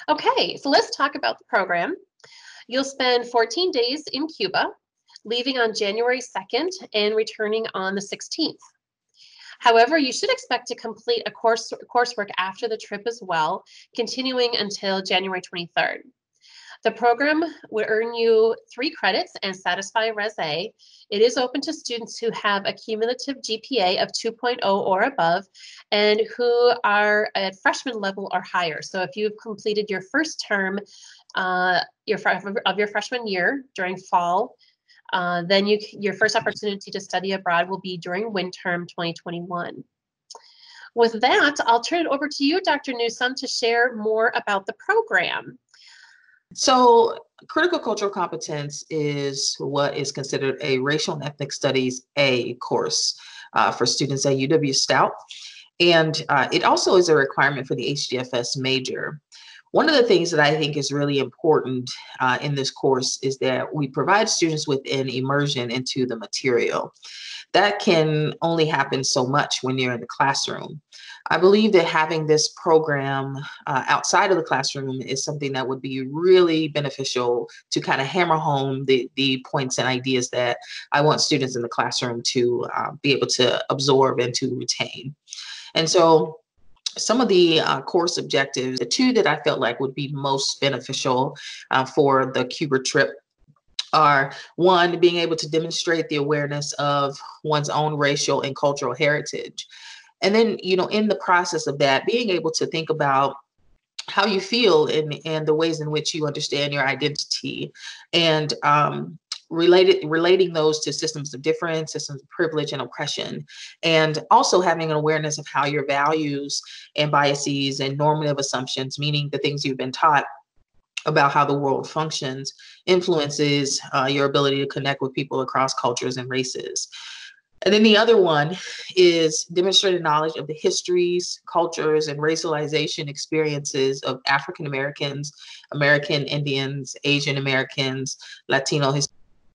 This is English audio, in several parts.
Okay, so let's talk about the program. You'll spend 14 days in Cuba, leaving on January 2nd and returning on the 16th. However, you should expect to complete a coursework after the trip as well, continuing until January 23rd. The program would earn you 3 credits and satisfy Res A. It is open to students who have a cumulative GPA of 2.0 or above and who are at freshman level or higher. So if you've completed your first term of your freshman year during fall, then your first opportunity to study abroad will be during winter term 2021. With that, I'll turn it over to you, Dr. Newsome, to share more about the program. So critical cultural competence is what is considered a racial and ethnic studies A course for students at UW-Stout. And it also is a requirement for the HDFS major. One of the things that I think is really important in this course is that we provide students with an immersion into the material. That can only happen so much when you're in the classroom. I believe that having this program outside of the classroom is something that would be really beneficial to kind of hammer home the points and ideas that I want students in the classroom to be able to absorb and to retain. And so some of the course objectives, the 2 that I felt like would be most beneficial for the Cuba trip are 1, being able to demonstrate the awareness of one's own racial and cultural heritage. And then, in the process of that, being able to think about how you feel and the ways in which you understand your identity, and relating those to systems of difference, systems of privilege and oppression, and also having an awareness of how your values and biases and normative assumptions, meaning the things you've been taught about how the world functions, influences your ability to connect with people across cultures and races. And then the other one is demonstrated knowledge of the histories, cultures, and racialization experiences of African Americans, American Indians, Asian Americans, Latino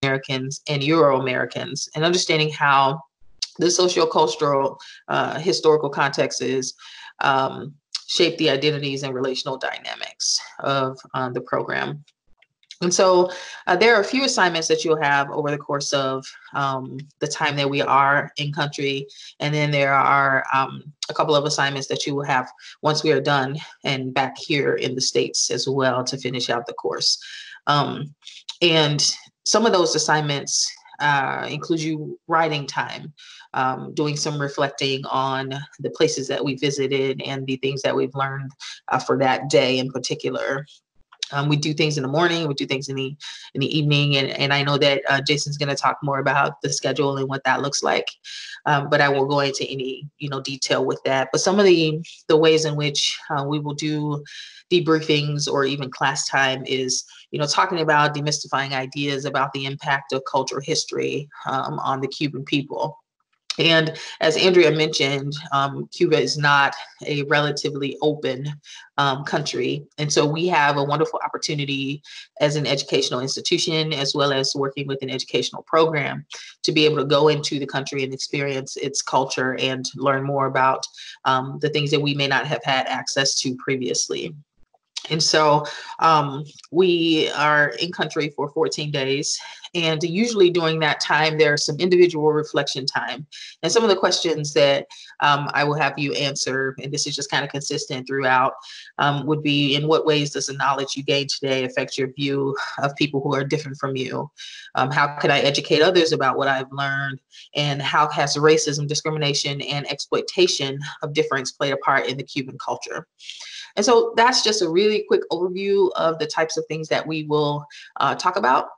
Americans, and Euro Americans, and understanding how the sociocultural historical contexts shape the identities and relational dynamics of the program. And so there are a few assignments that you'll have over the course of the time that we are in country. And then there are a couple of assignments that you will have once we are done and back here in the States as well to finish out the course. And some of those assignments include you writing time, doing some reflecting on the places that we visited and the things that we've learned for that day in particular. We do things in the morning, we do things in the evening, and I know that Jason's going to talk more about the schedule and what that looks like, but I won't go into any detail with that. But some of the ways in which we will do debriefings or even class time is talking about demystifying ideas about the impact of cultural history on the Cuban people. And as Andrea mentioned, Cuba is not a relatively open country. And so we have a wonderful opportunity as an educational institution, as well as working with an educational program, to be able to go into the country and experience its culture and learn more about the things that we may not have had access to previously. And so we are in country for 14 days. And usually during that time, there's some individual reflection time. And some of the questions that I will have you answer, and this is just kind of consistent throughout, would be: in what ways does the knowledge you gain today affect your view of people who are different from you? How can I educate others about what I've learned? And how has racism, discrimination, and exploitation of difference played a part in the Cuban culture? And so that's just a really quick overview of the types of things that we will talk about,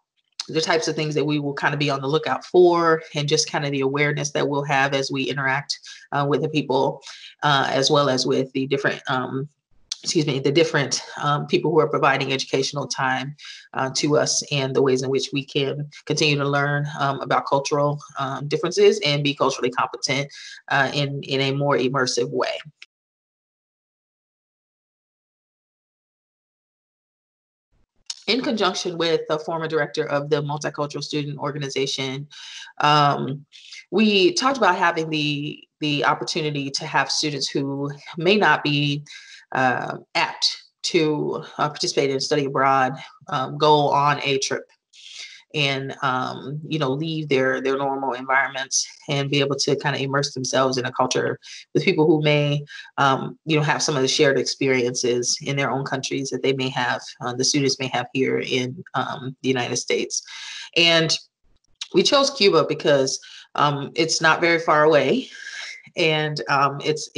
the types of things that we will kind of be on the lookout for, and just kind of the awareness that we'll have as we interact with the people, as well as with the different, people who are providing educational time to us, and the ways in which we can continue to learn about cultural differences and be culturally competent in a more immersive way. In conjunction with the former director of the Multicultural Student Organization, we talked about having the opportunity to have students who may not be apt to participate in study abroad, go on a trip, and leave their normal environments and be able to kind of immerse themselves in a culture with people who may have some of the shared experiences in their own countries that they may have, the students may have here in the United States. And we chose Cuba because it's not very far away, and it's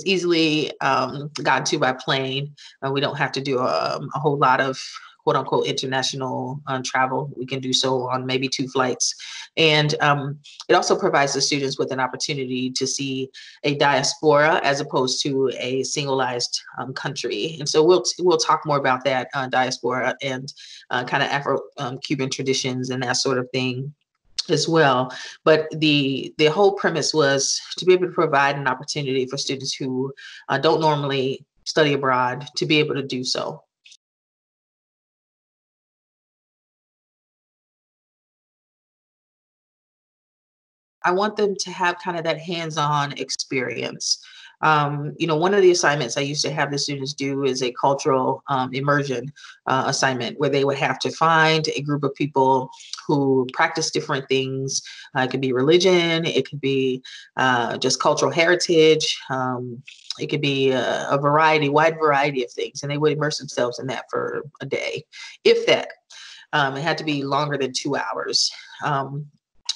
easily gotten to by plane. We don't have to do a whole lot of quote unquote international travel. We can do so on maybe 2 flights. And it also provides the students with an opportunity to see a diaspora as opposed to a singleized country. And so we'll talk more about that diaspora and kind of Afro-Cuban traditions and that sort of thing as well. But the whole premise was to be able to provide an opportunity for students who don't normally study abroad to be able to do so. I want them to have kind of that hands-on experience. One of the assignments I used to have the students do is a cultural immersion assignment where they would have to find a group of people who practice different things. It could be religion, it could be just cultural heritage, it could be a wide variety of things, and they would immerse themselves in that for a day, if that. It had to be longer than 2 hours.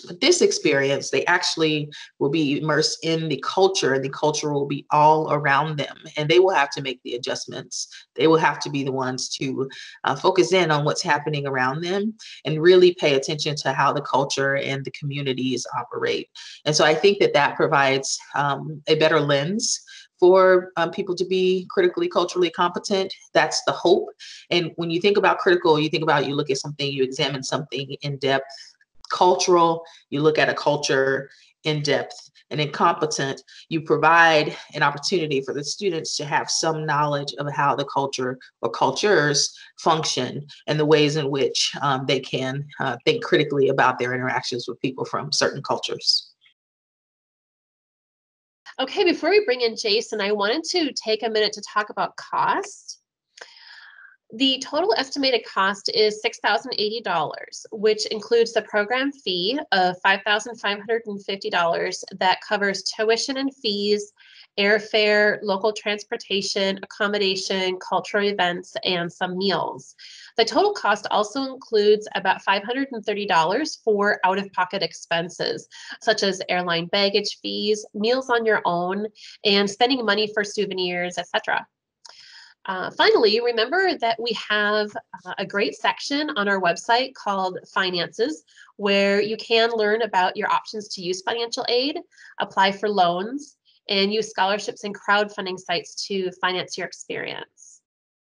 But this experience, they actually will be immersed in the culture, and the culture will be all around them, and they will have to make the adjustments. They will have to be the ones to focus in on what's happening around them and really pay attention to how the culture and the communities operate. And so I think that provides a better lens for people to be critically culturally competent. That's the hope. And when you think about critical, you think about, you look at something, you examine something in depth. Cultural, you look at a culture in depth. And incompetent, you provide an opportunity for the students to have some knowledge of how the culture or cultures function and the ways in which they can think critically about their interactions with people from certain cultures. Okay, before we bring in Jason, I wanted to take a minute to talk about cost. The total estimated cost is $6,080, which includes the program fee of $5,550 that covers tuition and fees, airfare, local transportation, accommodation, cultural events, and some meals. The total cost also includes about $530 for out-of-pocket expenses, such as airline baggage fees, meals on your own, and spending money for souvenirs, etc. Finally, remember that we have a great section on our website called Finances, where you can learn about your options to use financial aid, apply for loans, and use scholarships and crowdfunding sites to finance your experience.